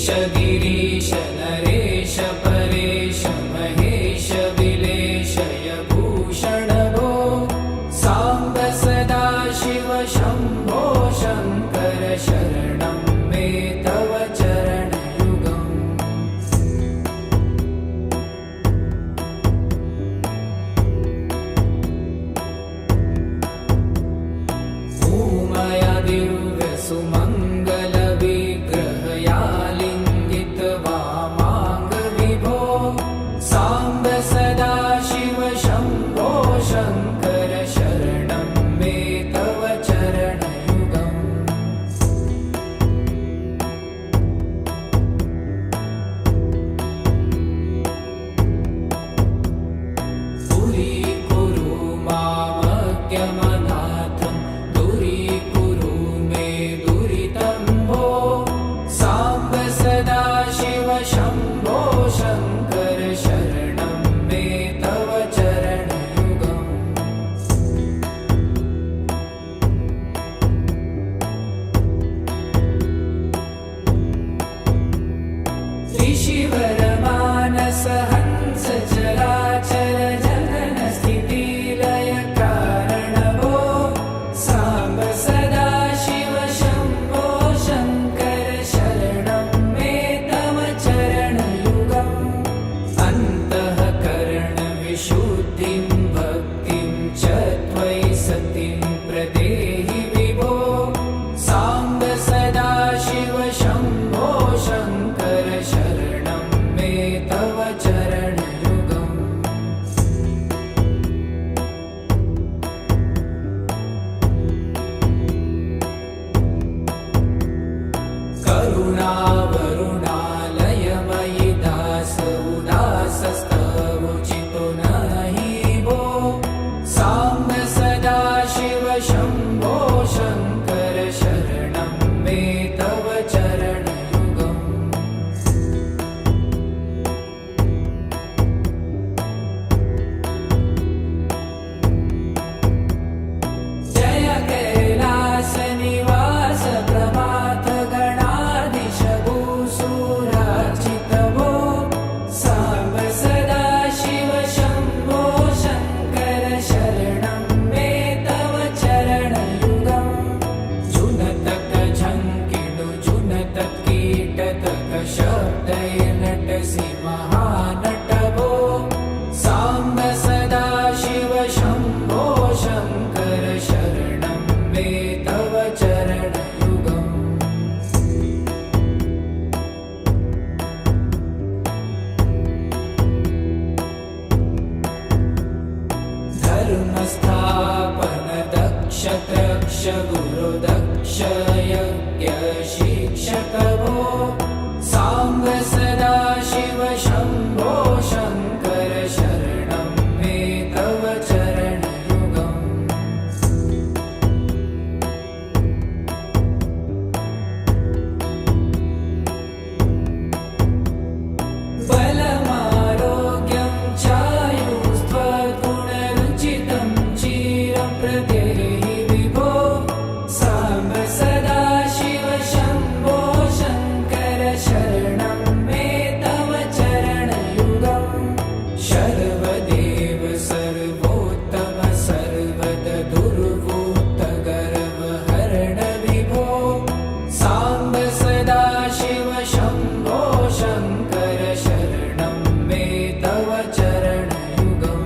गिरीश नरेश परेश महेश विलेशय भूषण भो साम्ब सदा शिव शम्भो शङ्कर शरणं मे तव चरणयुगम् भूमया दिव्यसुमङ्गलविग्रहया लिङ्गित वामाङ्ग विभो साम्ब सदा शिव शम्भो शङ्कर शरणं मे तव चरणयुगम् दूरीकुरु मामज्ञमनाथं दूरीकुरु मे दुरितं भो साम्ब सदा शिव शम्भो शङ्कर शरणं मे तव चरणयुगम् ऋषिवरमानस हंस चराचर जगन स्थितिलय कारण भो साम्ब सदा शिव शम्भो शङ्कर शरणं मे तव चरणयुगम् अन्तःकरणविशुद्धिं भक्तिं च त्वयि सतिं प्रदेहि विभो साम्ब सदा शिव शम्भो शङ्कर शरणं मे तव चरणयुगम् करुणावरुणालयमयि दास उदासस्तवोचितो नहि भो साम्ब सदा शिव शम्भो शङ्कर शरणं मे तव चरणयुगम् जय कैलासनिवास प्रभात गणाधीश भूसुरार्चित भो साम्ब सदा शिव शम्भो शङ्कर शरणं मे तव चरणयुगम् जुनतक झङ्किणु जुनतक कीटतक शब्दैर्नटसि महानट भो साम्ब सदा शिव शम्भो शङ्कर शरणं मे तव चरणयुगम् धर्मस्थापन दक्ष त्रक्ष गुरु दक्ष यज्ञ शिक्षक भो साम्ब सदा शिव शम्भो शङ्कर शरणं मे तव चरणयुगम् बलमारोग्यं चायुस्त्वगुणरुचितं चिरं प्रदेहि विभो साम्ब सदा शिव शम्भो शङ्कर शरणं मे तव चरणयुगम् शर्वदेव सर्वोत्तम सर्वद दुर्वूत गर्वहरण विभो साम्ब सदा शिव शम्भो शङ्कर शरणं मे तव चरणयुगम्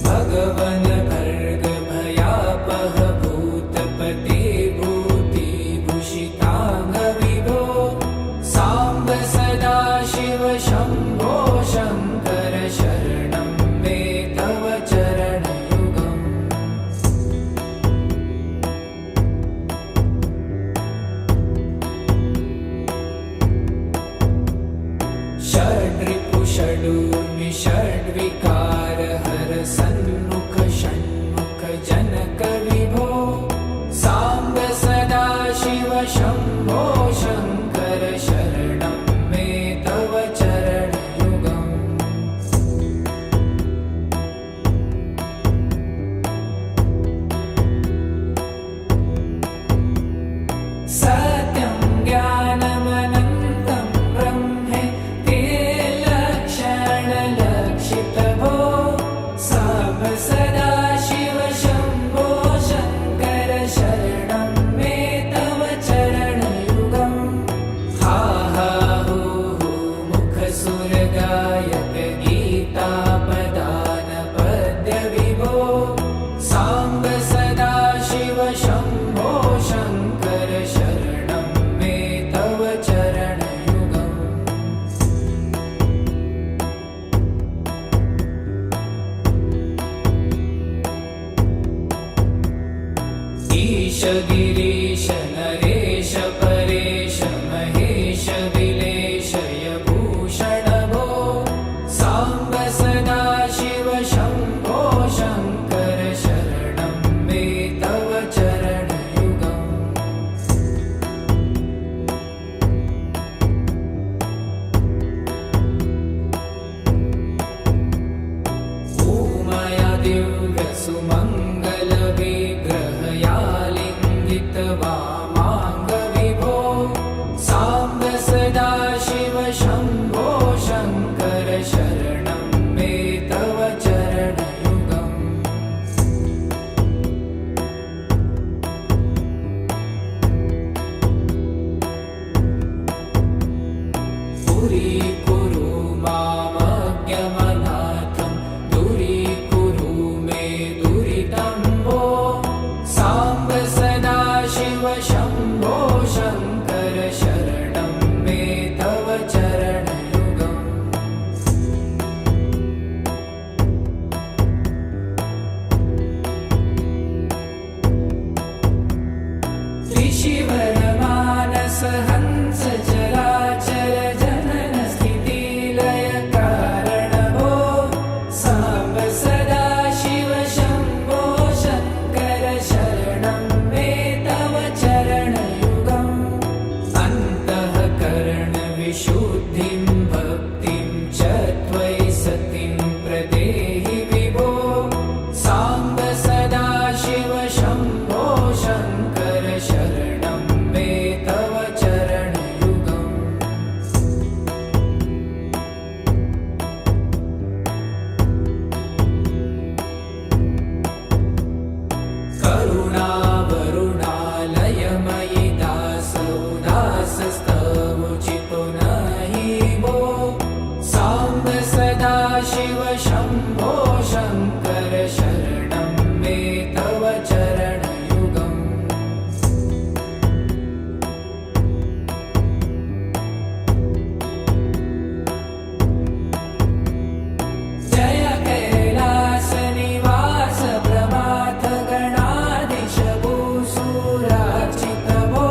भगवन् भर्ग भयापह भूतपते भूतिभूषिताङ्ग विभो साम्ब सदा शिव शम्भो शङ्कर शरणं मे तव चरणयुगम् षड्रिपु षडूर्मि षड्विकार हर सन्मुख षण्मुख जनक विभो साम्ब सदा शिव शम्भो शङ्कर शरणं मे तव चरणयुगम् सत्यं ज्ञानमनन्तं ब्रह्मेति लक्षणलक्षितभो साम्ब सदाशिव शम्भो शङ्कर शरणं मे तव चरणयुगम् हा हा हू हू मुखसुरगायक गीतापदान पद्यविभो साम्ब सदाशिव शम्भो शङ्कर शरणं मे तव चरणयुगम् ईश गिरीश नरेश परेश महेश विलेशय भूषण भो साम्ब सदाशिव शम्भो शङ्कर शरणं मे तव चरणयुगम् ऊमया दिव्यसुमङ्गलविग्रहया लिङ्गितवामाङ्गविभो साम्ब सदाशिव शम्भो शङ्कर शरणं मे तव चरणयुगम् पुरीकुरु मामज्ञमनाथं दूरीकुरु मे दुरितं भो साम्ब सदाशिव शम्भो शङ्कर शरणं मे तव चरणयुगम् त्रिशिवरमानस हंस चराचर जनन स्थितिलय कारण भो साम्ब सदाशिव शम्भो शङ्कर शरणं मे तव चरणयुगम् अन्तःकरण विशुद्धिं भक्तिं च त्वयि सतिं प्रदेहि विभो साम्ब सदाशिव शम्भो शङ्कर शरणं मे तव चरणयुगम् करुणावरुणालयमयि दासोदासस्तवोचितो नहि भो साम्ब सदाशिव शम्भो शङ्कर शरणं मे तव चरणयुगम् जय कैलासनिवास प्रमाथ गणाधीश भूसुरार्चित भो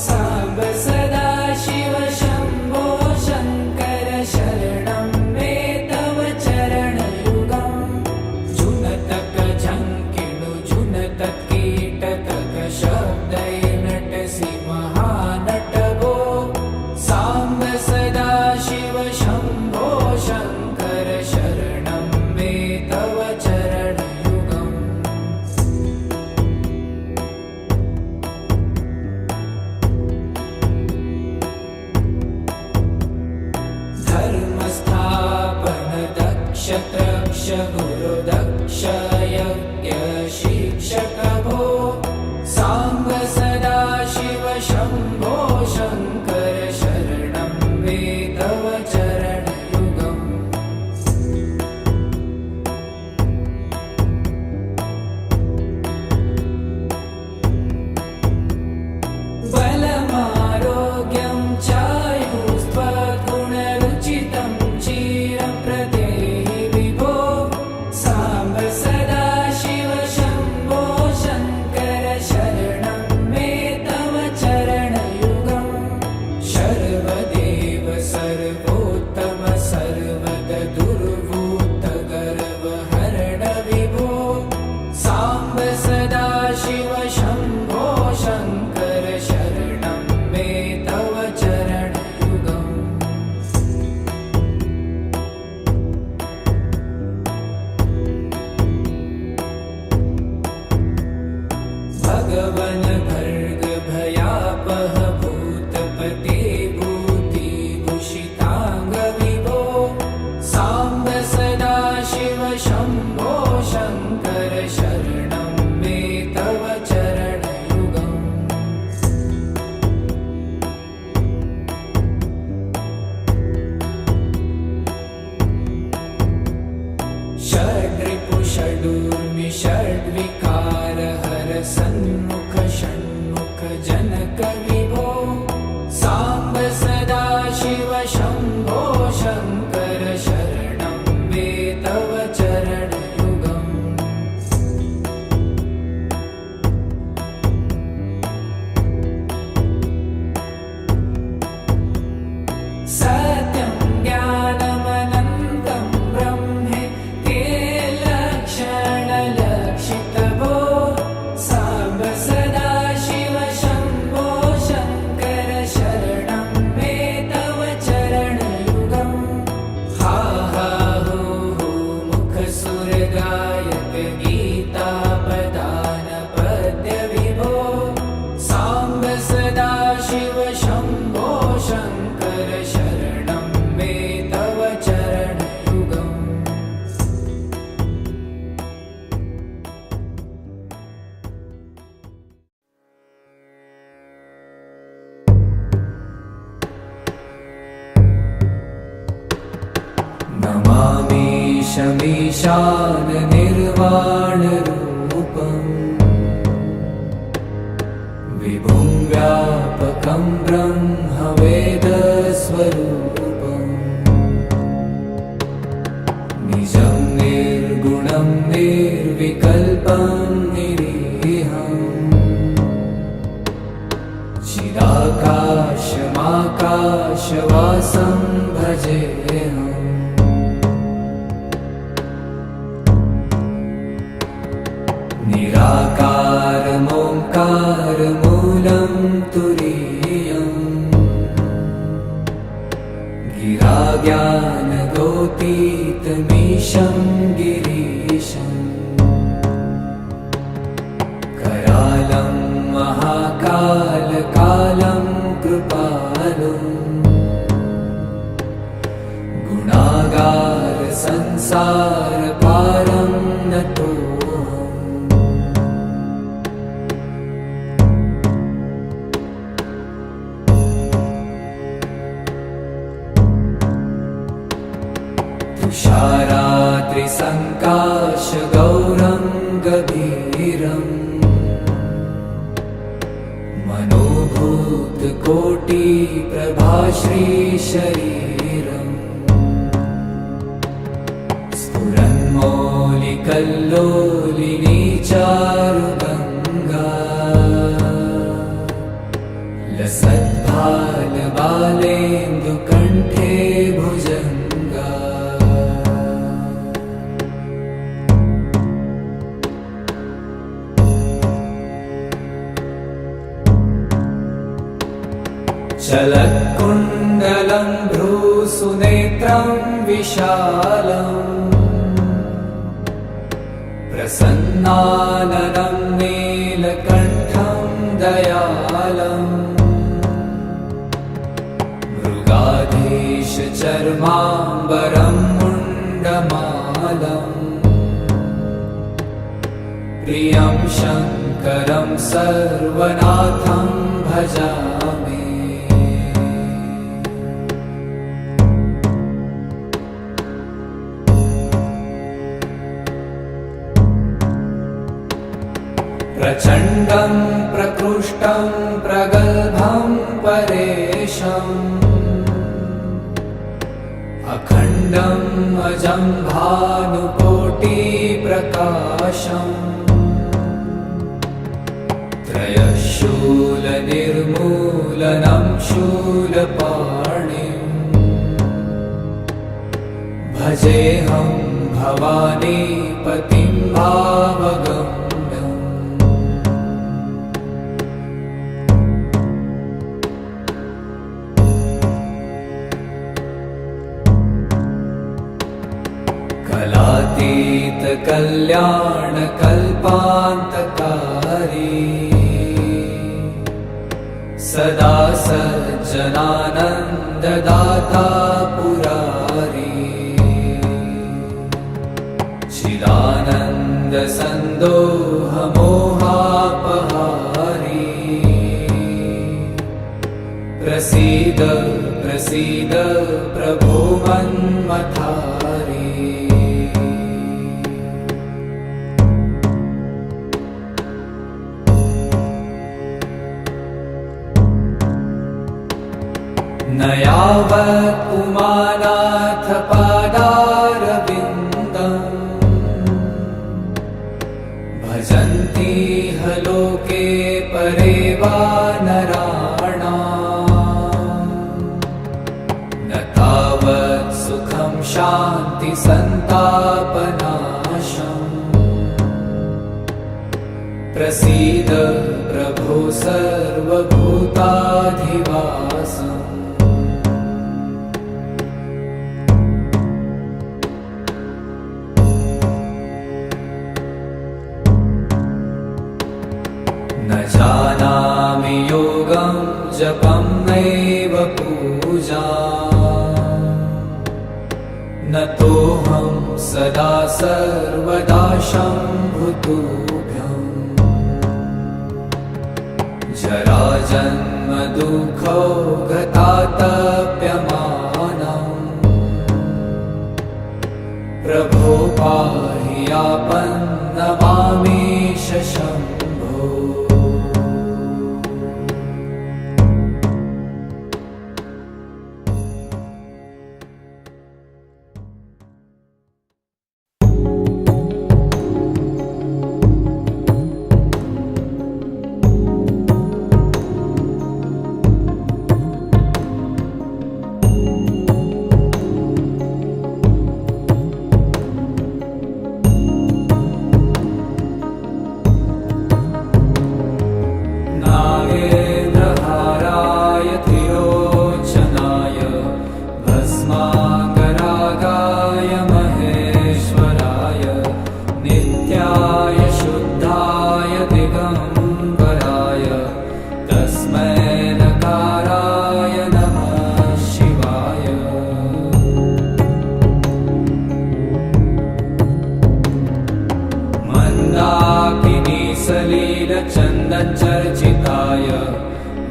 साम्ब सदाशिव शम्भो शङ्कर शरणं मे तव चरणयुगम् जुनतक झङ्किणु जुनतक कीटतक शब्दैर्नटसि महानट भो साम्ब सदाशिव शम्भो शङ्कर शरणं मे तव चरणयुगम् धर्मस्थापन दक्ष त्रक्ष गुरुदक्ष यज्ञ शिक्षक भो साम्ब सदाशिव शम्भो शङ्कर शरणं मे तव चरणयुगम् बलमारोग्यं चायुस्त्वगुणरुचितं चिरं प्रदेहि विभो साम्ब सदाशिव शम्भो शङ्कर शरणं मे तव चरणयुगम् ईशमीशाननिर्वाणरूपम् विभुं व्यापकं ब्रह्मवेदस्वरूपम् निजं निर्गुणं निर्विकल्पं निरीहम् चिदाकाशमाकाशवासं भजेऽहम् निराकारमोङ्कारमूलं तुरीयम् गिराज्ञानगोतीतमीशं गिरीशम् करालं महाकालकालं कृपालुम् गुणागारसंसारपारं नतोऽहम् तुषारात्रिसङ्काशगौरं गभीरम् मनोभूतकोटिप्रभाश्रीशरीरम् स्फुरन्मौलिकल्लोलिनी चारुगङ्गा लसद्भालबालेन्दुकण्ठे भुजङ्गा चलत्कुण्डलं भ्रूसुनेत्रं विशालम् प्रसन्नाननं नीलकण्ठं दयालम् मृगाधीशचर्माम्बरं मुण्डमालम् प्रियं शङ्करं सर्वनाथं भजामि प्रचण्डं प्रकृष्टं प्रगल्भं परेशम् अखण्डम् अजं भानुकोटिप्रकाशम् त्रयशूलनिर्मूलनं शूलपाणिम् भजेऽहं भवानीपतिं भावगम् कलातीतकल्याणकल्पान्तकारी सदा सज्जनानन्ददाता पुरारी चिदानन्दसन्दोहमोहापहारी प्रसीद प्रसीद प्रभो मन्मथारी न यावत् पुमानाथ पादारविन्दम् भजन्ति ह लोके परे वा नराणाम् न तावत् सुखं शान्ति सन्तापनाशम् प्रसीद प्रभो सर्वभूताधिवासम् न जानामि योगं जपं नैव पूजा न तोऽहं सदा सर्वदा शम्भुतुभ्यम् जराजन्म दुःखौ गतातप्यमानम् प्रभो नमामीश शम्भो। चर्चिताय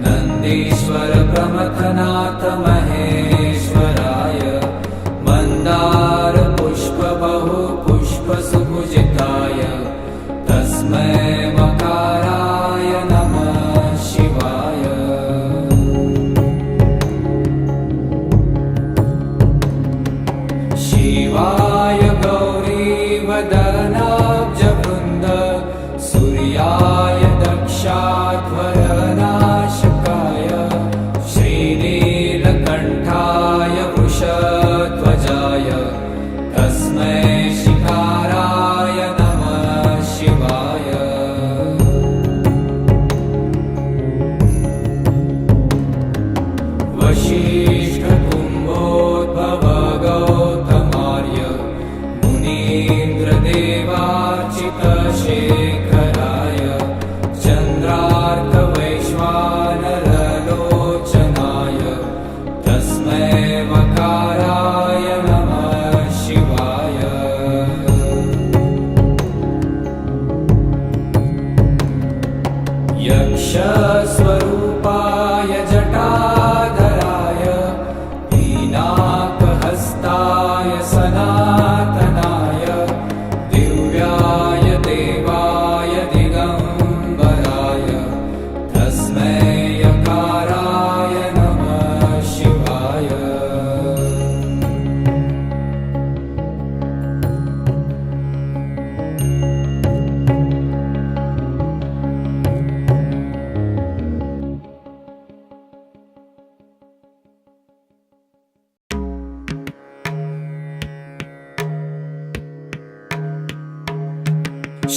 नन्दीश्वर प्रमथनाथ महेश्वराय मन्दार पुष्प बहु पुष्प सुपूजिताय तस्मै मकाराय नमः शिवाय। शिवाय गौरीवदनाब्जवृन्द सूर्याय दक्षाध्वरनाशकाय श्रीनीलकण्ठाय वृषध्वजाय तस्मै शिकाराय नमः शिवाय। वसिष्ठकुम्भोद्भव गौतमार्य मुनीन्द्रदेवार्चितशेखराय चन्द्रार्कवैश्वानरलोचनाय तस्मै वकाराय नमः शिवाय। यक्षस्वरूपाय जटाधराय पीनाकहस्ताय सनातनाय दिव्याय देवाय दिगम्बराय तस्मै यकाराय नमः शिवाय।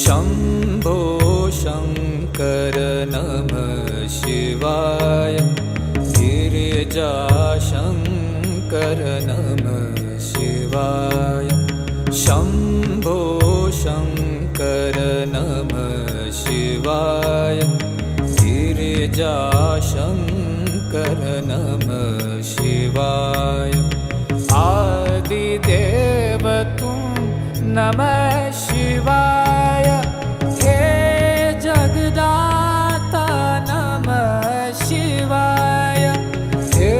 शम्भो शङ्कर नमः शिवाय। गिरिजाशङ्कर नमः शिवाय। शम्भो शङ्कर नमः शिवाय। गिरिजाशङ्कर नमः शिवाय। आदिदेव तुम नमः शिवाय। हे जगदाता नमः शिवाय। हे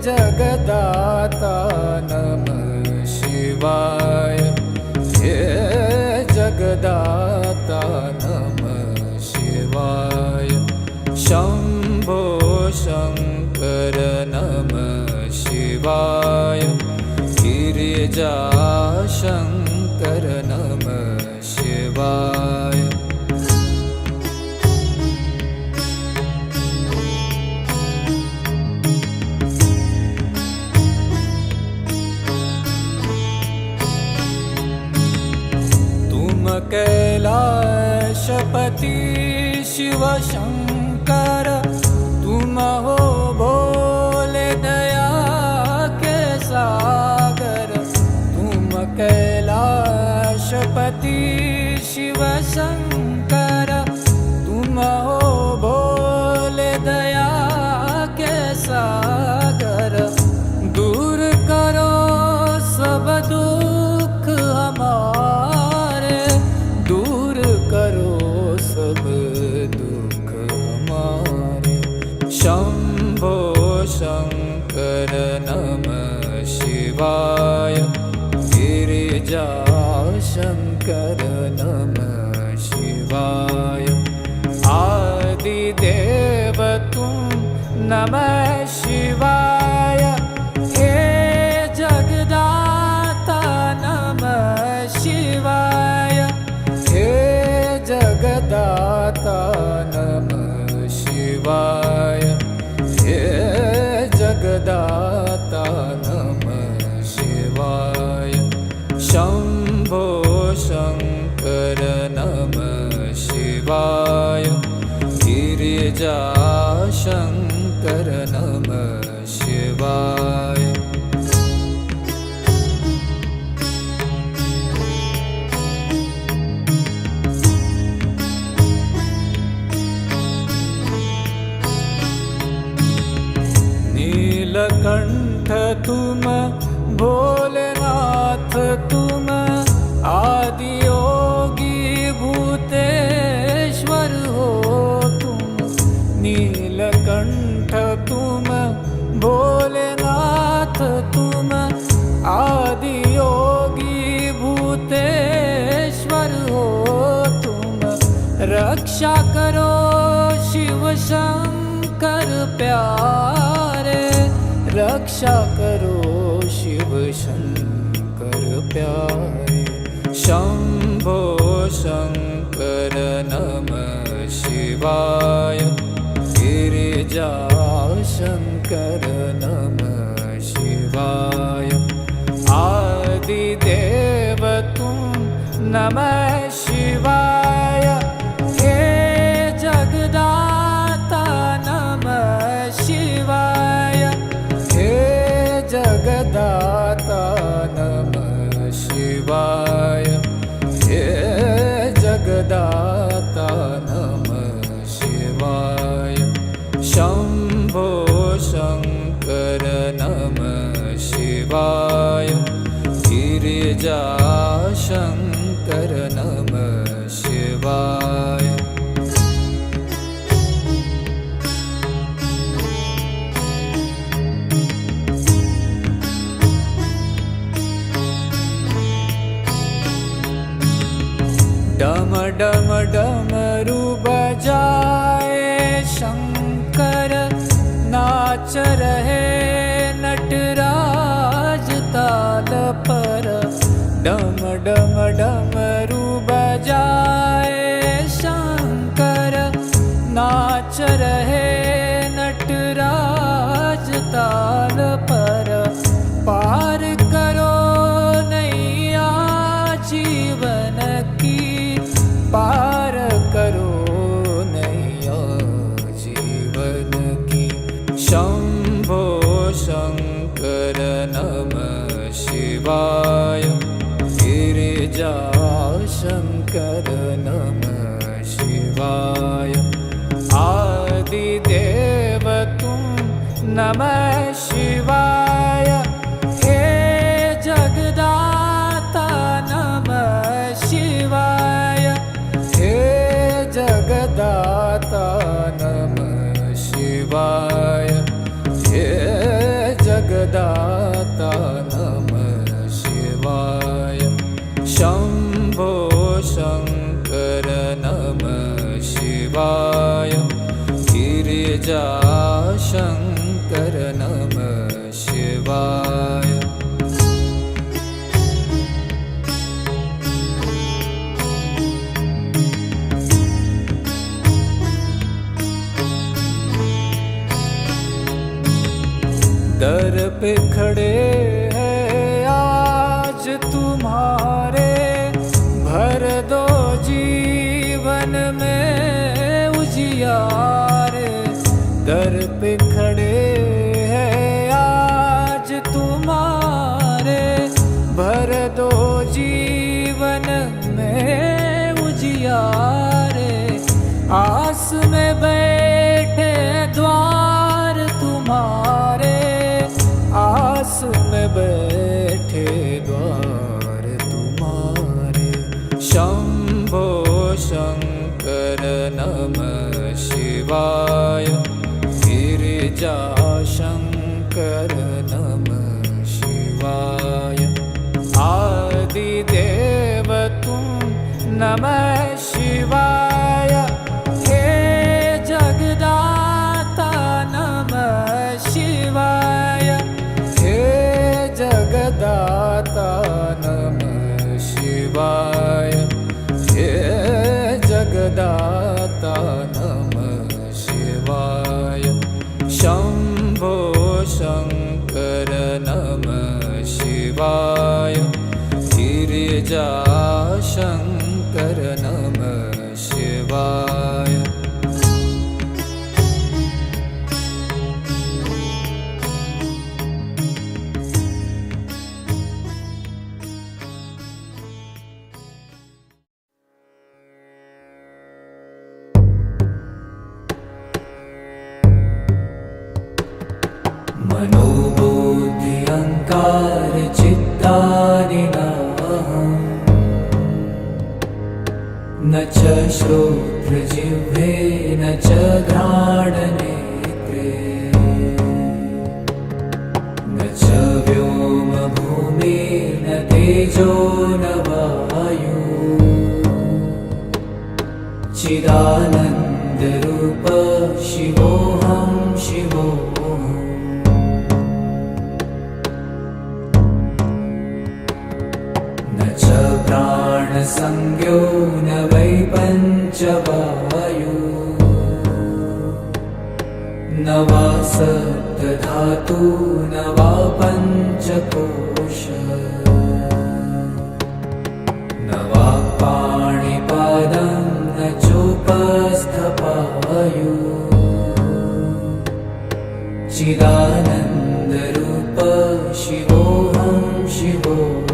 जगदाता नमः शिवाय। हे जगदाता नमः शिवाय। शम्भो शङ्कर नमः शिवाय। गिरिजाशङ्कर नमः शिवाय। तुम कैलाशपति शिव शंकर तुम हो भोले दया के सागर। तुम कैलाशपति शिव शंकर तुम हो भोले दया के सागर। दूर करो सब दुख हमारे। दूर करो सब दुख हमारे। शंभो शंकर नमः शिवाय। गिरिजाशंकर नमः शिवाय। हे जगदाता नमः शिवाय। हे जगदाता नमः शिवाय। हे जगदाता नमः शिवाय। शंभो शंकर नमः शिवाय। गिरिजा शंकर नमः शिवाय। नीलकंठ तुम भोलेनाथ तुम आदि योगी भूतेश्वर हो तुम। नीलकंठ तुम भोलेनाथ तुम आदि योगी भूतेश्वर हो तुम। रक्षा करो शिव शंकर प्यारे। रक्षा करो शिव शंकर प्यारे। शंभो शंकर नमः शिवाय। गिरिजा शंकर नमः शिवाय। आदिदेव तुम नमः शिवाय। हे जगदाता नमः शिवाय। हे जगदाता नमः शिवाय। हे जगदाता नमः शिवाय। शंभो शंकर नमः शिवाय। गिरिजा शंकर नमः शिवाय। डम डम डमरू बजाए शंकर। नाच रहे नटराज ताल पर। डम डम डमरू बजाए शंकर। नाच रहे नटराज ताल पर। पार करो नैया जीवन की। पार करो नैया जीवन की। शंभो शंकर नमः शिवाय। गिरिजा शंकर नमः शिवाय। आदिदेव तुम नमः शिवाय। हे जगदाता नमः शिवाय। हे जगदाता नमः शिवाय। हे जगदाता नमः शिवाय। शंभो शंकर नमः शिवाय। गिरिजा शंकर नमः शिवाय। दर पे खड़े हैं आज तुम्हारे। भर दो जीवन में उजियारे। दर पे खड़े हैं आज तुम्हारे। भर दो जीवन में उजियारे। आस में बैठे द्वार तुम्हारे। आस में बैठे द्वार तुम्हारे। शंभो शंकर नमः शिवाय। गिरिजा शंकर नमः शिवाय। आदिदेव तुम नमः शिवाय। हे जगदाता नमः शिवाय गिरिजा शंकर नमः शिवाय। मनोबुद्धि अहंकार चित्तानि नाहम्, न च श्रोत्रजिह्वे न च घ्राणनेत्रे, न च व्योमभूमिर्न तेजो न वायु, चिदानन्दरूप शिवोऽहं शिवोऽहम्। न च प्राणसंज्ञो न वै पञ्चवायु, न वा सप्तधातु न वा पञ्चकोश, न वा पाणिपादं न चोपस्थपायु, चिदानन्दरूप शिवोऽहं शिवोऽहम्।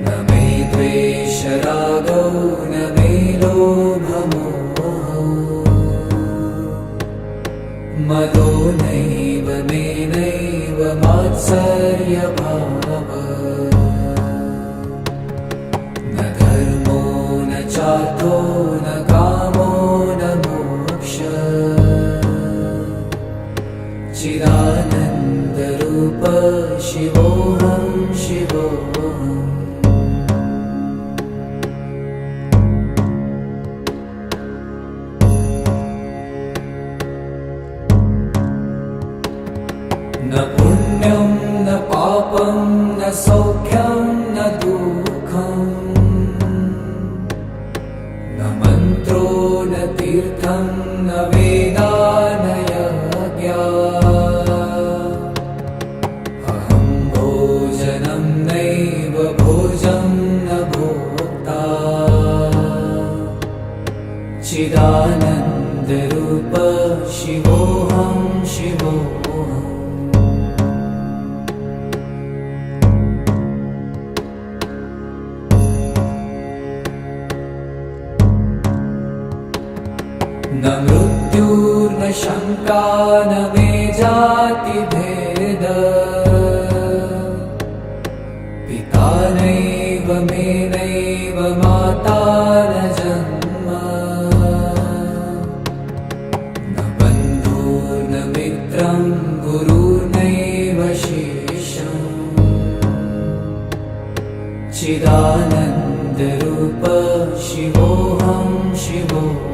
न मे द्वेषरागौ न मे लोभमोहौ, मदो नैव मे नैव मात्सर्यभावः, न धर्मो न चार्थो न कामो न मोक्षः, चिदानन्दरूप शिवोऽहं शिवोऽहम्। न पुण्यं न पापं न सौख्यं न दुःखम्, न मन्त्रो न तीर्थं न वेदा न यज्ञा, अहं भोजनं नैव भोजं न भोक्ता, चिदानन्दरूप शिवोऽहं शिवोऽहम्। न मृत्युर्न शङ्का न मे जातिभेद, पिता नैव मे नैव माता न जन्म, न बन्धुर्न मित्रं गुरुर्नैव शिष्यम्, चिदानन्दरूप शिवोऽहं शिवोऽहम्।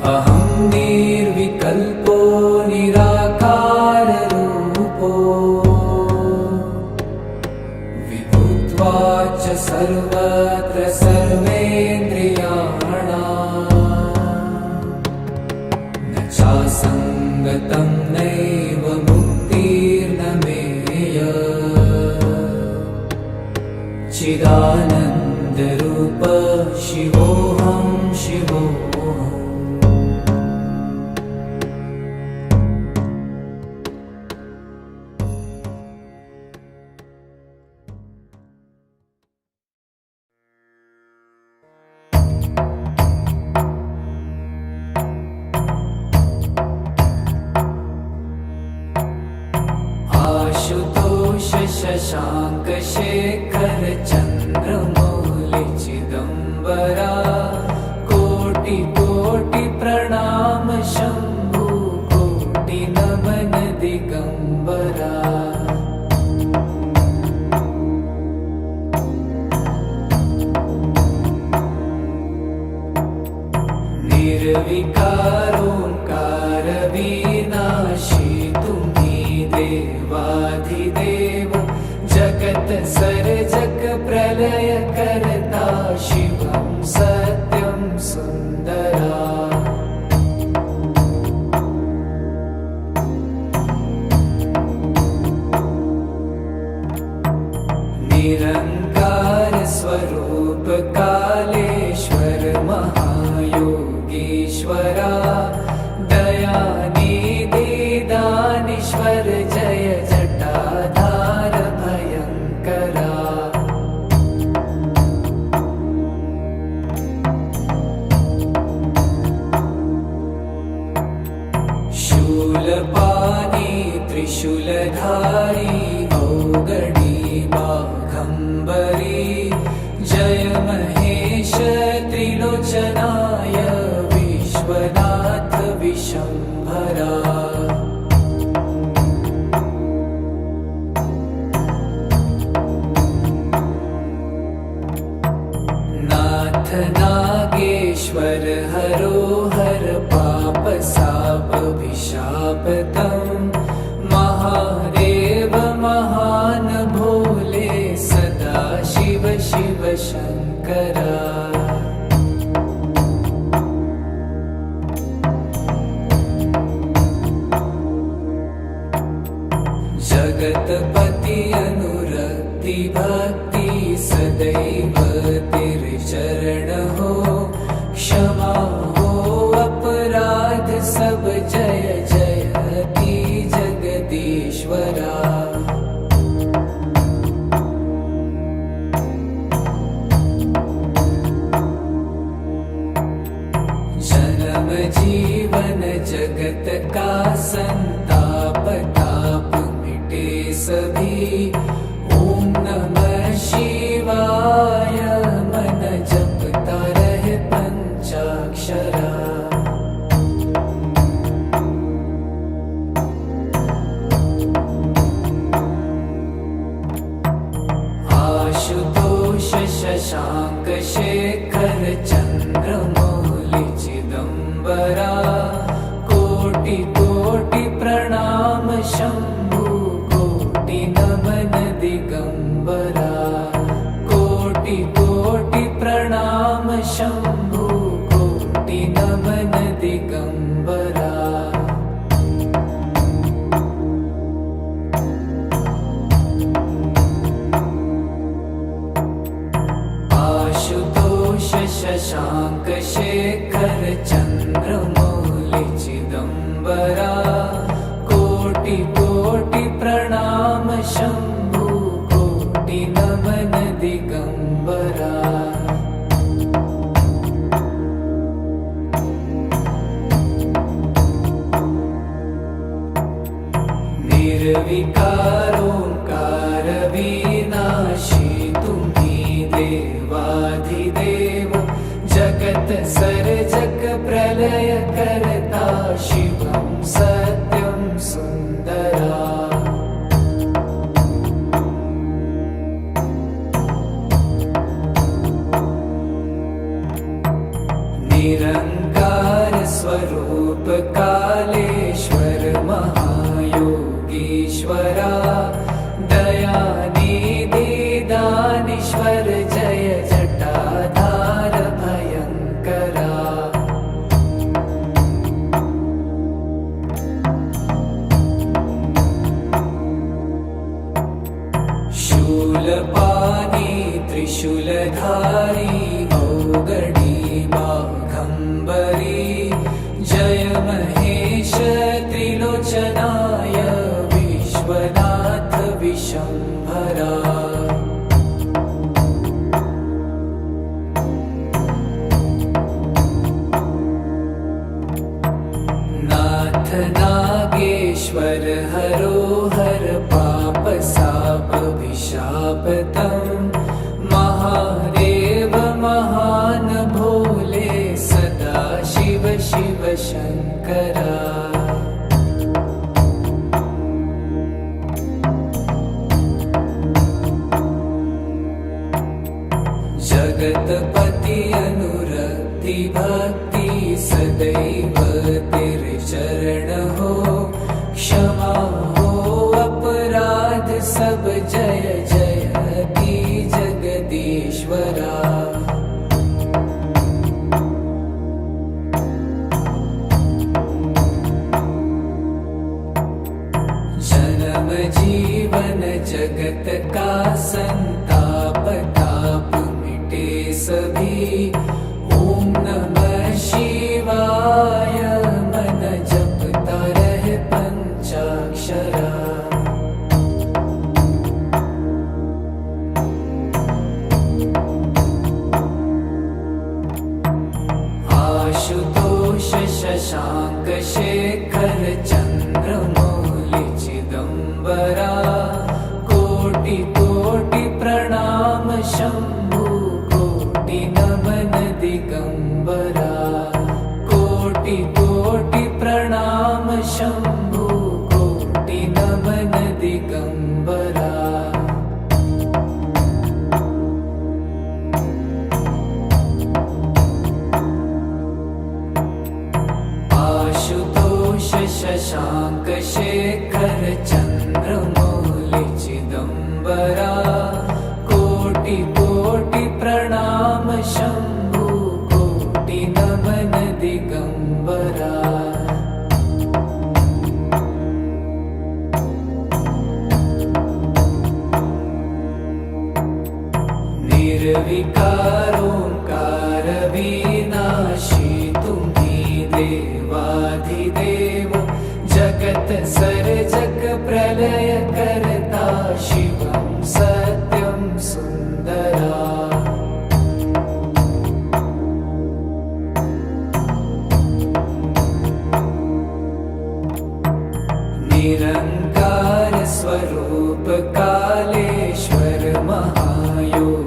अहं निर्विकल्पो निराकाररूपो, विभुत्वाच्च सर्वत्र सर्वेन्द्रियाणाम्, न चासङ्गतं नैव मुक्तिर्न मेय, चिदानन्दरूप शिवोऽहं शिवोऽहम्। आशुतोष शशांक शेखर चंद्रमौलि चिदंबरा, कोटि कोटि प्रणाम शंभु कोटि नमन दिगंबरा। निर्विकारोंकार देवाधिदेव जगत सर्जक प्रलय करता शिवं सत्यं सुन्दरा निरंकार स्वरूप कालेश्वर महायोगीश्वरा दयानिधि दानीश्वर जय जटाधार भयंकरा शूलपाणी त्रिशूलधारी औगणी बाघंबरी जय महेश त्रिलोचनाय विश्वनाथ विशंभरा नाथ नागेश्वर हरोहर पाप साप विशापतम महादेव महान भोले सदा शिव शिव शंकरा जगतपति अनुरक्ति भक्ति सदैव तेरे चरण हो क्षमा हो अपराध सब जय जयति जगदीश्वरा जन्म जीवन जगत का संताप ताप मिटे सभी ओम नमः शिवाय मन जपता रहे पंचाक्षरा आशुतोष शशांक शेखर चंद्रमौलि चिदंबरा कोटि कोटि प्रणाम शंभु कोटि नमन दिगंबरा कोटि कोटि प्रणाम शंभु कोटि नमन दिगंबरा आशुतोष शशांक शेखर चंद्रमौलि चिदंबरा कोटि कोटि प्रणाम शंभु कोटि नमन दिगंबरा निर्विकारोंकार विनाशी तुम्ही देवाधिदेव जगत सर्जक प्रलय करता शिवं सत्यं सुन्दरा निरंकार स्वरूप कालेश्वर महायोगीश्वरा दयानिधि दानीश्वर जय जटाधार भयंकरा शूलपाणी त्रिशूलधारी औगणी बाघंबरी जय महेश त्रिलोचनाय विश्वनाथ विशंभरा नाथ नागेश्वर हरोहर पाप साप विशापतम महादेव महान भोले सदा शिव शिव शंकरा जगतपति अनुरक्ति भक्ति सदैव तेरे चरण हो क्षमा हो कोटि कोटि प्रणाम शंभु कोटि नमन दिगंबरा। आशुतोष शशांक शेखर चंद्रमौलि चिदंबरा। कोटि कोटि प्रणाम शंभु कोटि नमन दिगंबरा। निर्विकारोंकार विनाशी तुम्ही देवाधिदेव। जगत सर्जक प्रलय करता शिवं सत्यं सुंदरा। निरंकार स्वरूप कालेश्वर महायोगीश्वरा।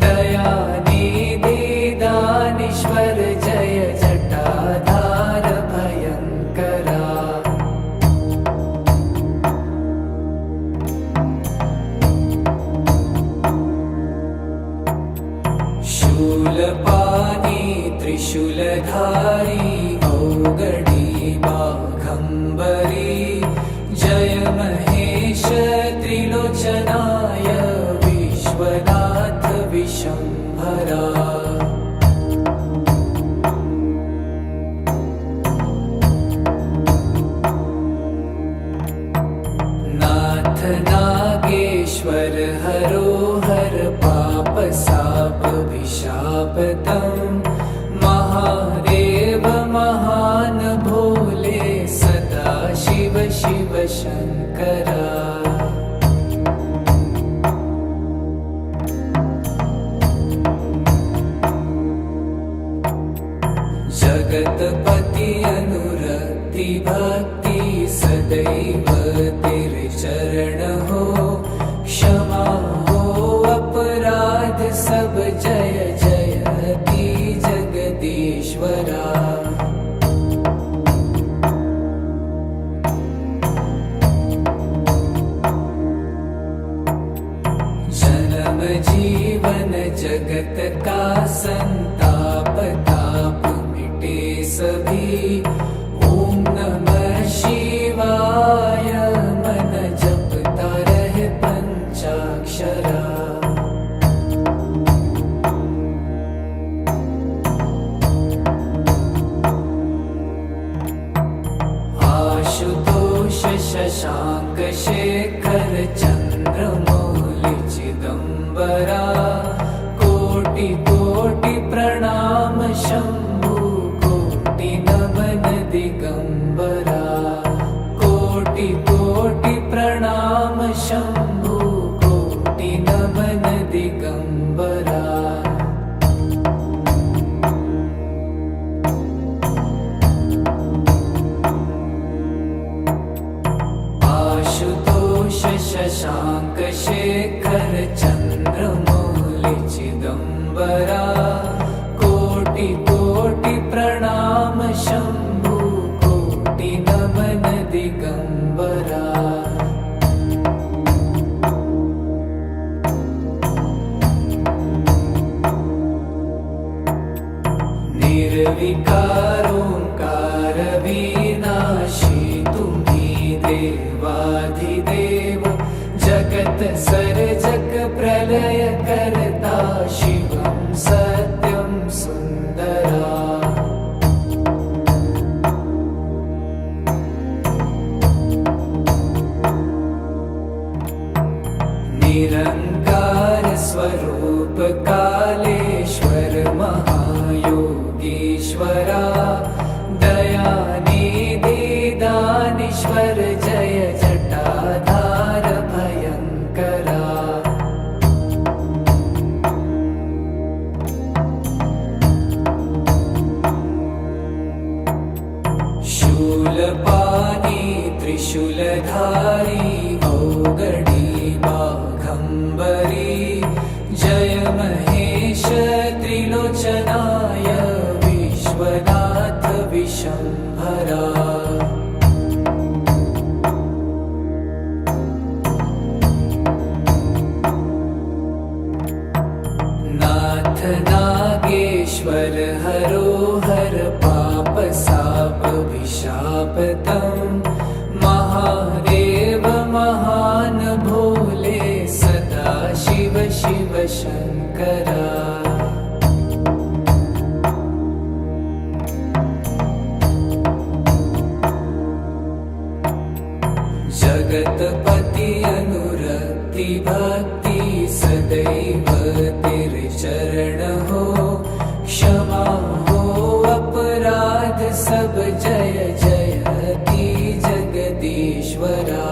दयानिधि दानीश्वर जय जटाधार भयंकरा। शूलपाणी त्रिशूलधारी औगडी बाघंबरी। जय महेश त्रिलोचनाय विश्वनाथ विशंभरा। नाथ नागेश्वर हरोहर पाप साप विशापतम। महादेव महान भोले सदा शिव शिव शंकरा। जगतपति अनुरक्ति भक्ति सदैव तेरे चरण हो। क्षमा हो अपराध सब जय जयति जगदीश्वरा। जन्म जीवन जगत का संताप ताप मिटे सभी। ओम नमः शिवाय मन जपता रहे पंचाक्षरा। आशुतोष शशांक शेखर चंद्रमौलि चिदंबरा। कोटि कोटि प्रणाम शंभु कोटि नमन दिगंबरा। कोटि कोटि प्रणाम शंभु कोटि नमन दिगंबरा। आशुतोष शशांक शेखर चंद्रमौलि चिदंबरा। कोटि कोटि प्रणाम शंभु कोटि नमन दिगंबरा। निर्विकारोंकार विनाशी तुम्ही देवाधिदेव। जगत सर्जक प्रलय करता शिवं सत्यं सुंदरा। निरंकार स्वरूप कालेश्वर महायोगीश्वरा। दयानिधि दानीश्वर जय जटाधार भयंकरा। शूलपाणी त्रिशूलधारी औगडी बाघंबरी। जय महेश त्रिलो त्रिलोचनाय विश्वनाथ विशंभरा नाथ नागेश्वर हरो हर पाप साप विशापतम् महादेव महान भोले सदा शिव शिव शंकरा जगतपति अनुरक्ति भक्ति सदैव तेरे चरण हो क्षमा हो अपराध सब जय जयति जगदीश्वरा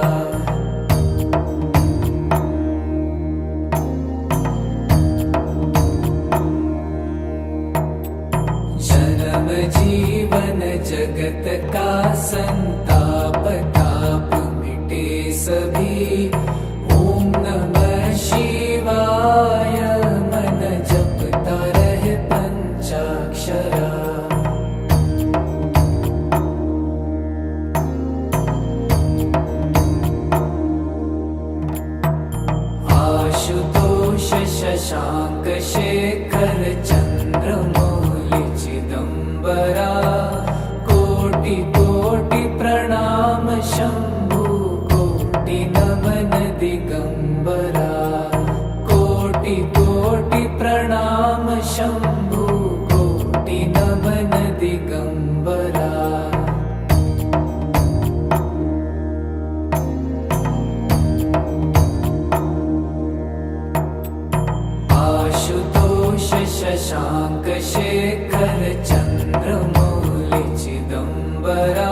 जन्म जीवन जगत का संताप ताप मिटे सभी ओम नमः शिवाय मन जपता रहे पंचाक्षरा आशुतोष शशांक शेखर चंद्रमौलि चिदंबरा कोटि कोटि प्रणाम शंभु कोटि नमन दिगंबरा कोटि कोटि प्रणाम शंभु कोटि नमन दिगंबरा आशुतोष शशांक शेखर चंद्रमौलि चिदंबरा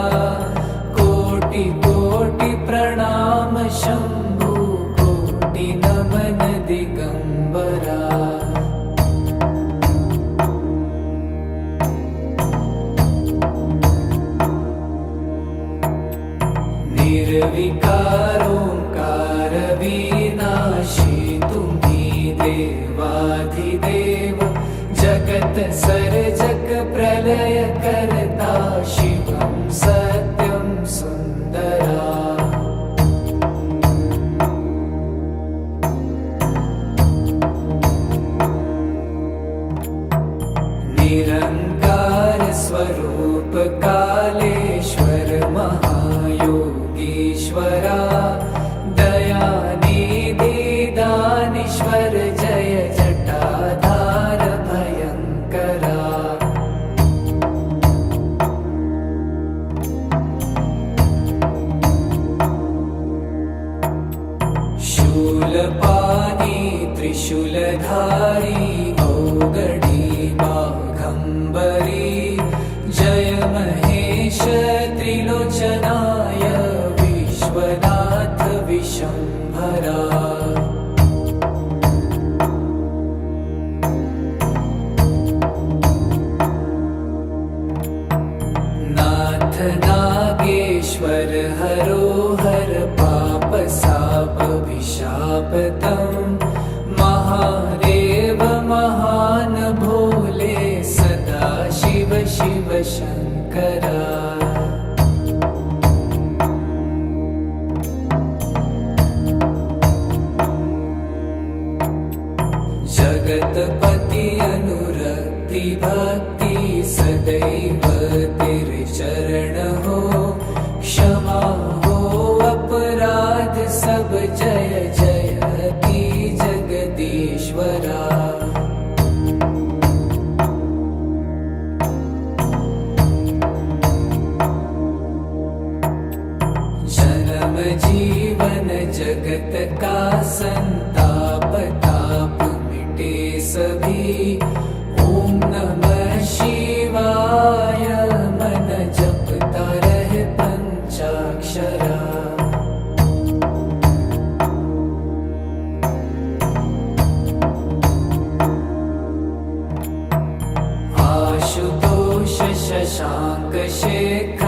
कोटि कोटि प्रणाम शंभु कोटि नमन दिगंबरा निर्विकारोंकार विनाशी तुम्ही देवाधिदेव जगत सर्जक प्रलय करता शिवं सत्यं सुंदरा निरंकार स्वरूप कालेश्वर महायोगीश्वरा दयानिधि दानीश्वर जय जटाधार भयंकरा शूलपाणी त्रिशूलधारी औगडी बाघंबरी जय महेश त्रिलोचनाय विश्वनाथ विशंभरा नाथ नागेश्वर हरो हर पाप साप विशापतम् महादेव महान भोले सदा शिव शिव शंकरा जगतपति अनुरक्ति भक्ति सदैव तेरे चरण हो क्षमा हो अपराध सब जय जयति जगदीश्वरा जन्म जीवन जगत का संताप ताप मिटे सभी ओम नमः शिवाय मन जपता रहे पंचाक्षरा आशुतोष शशांक शेखर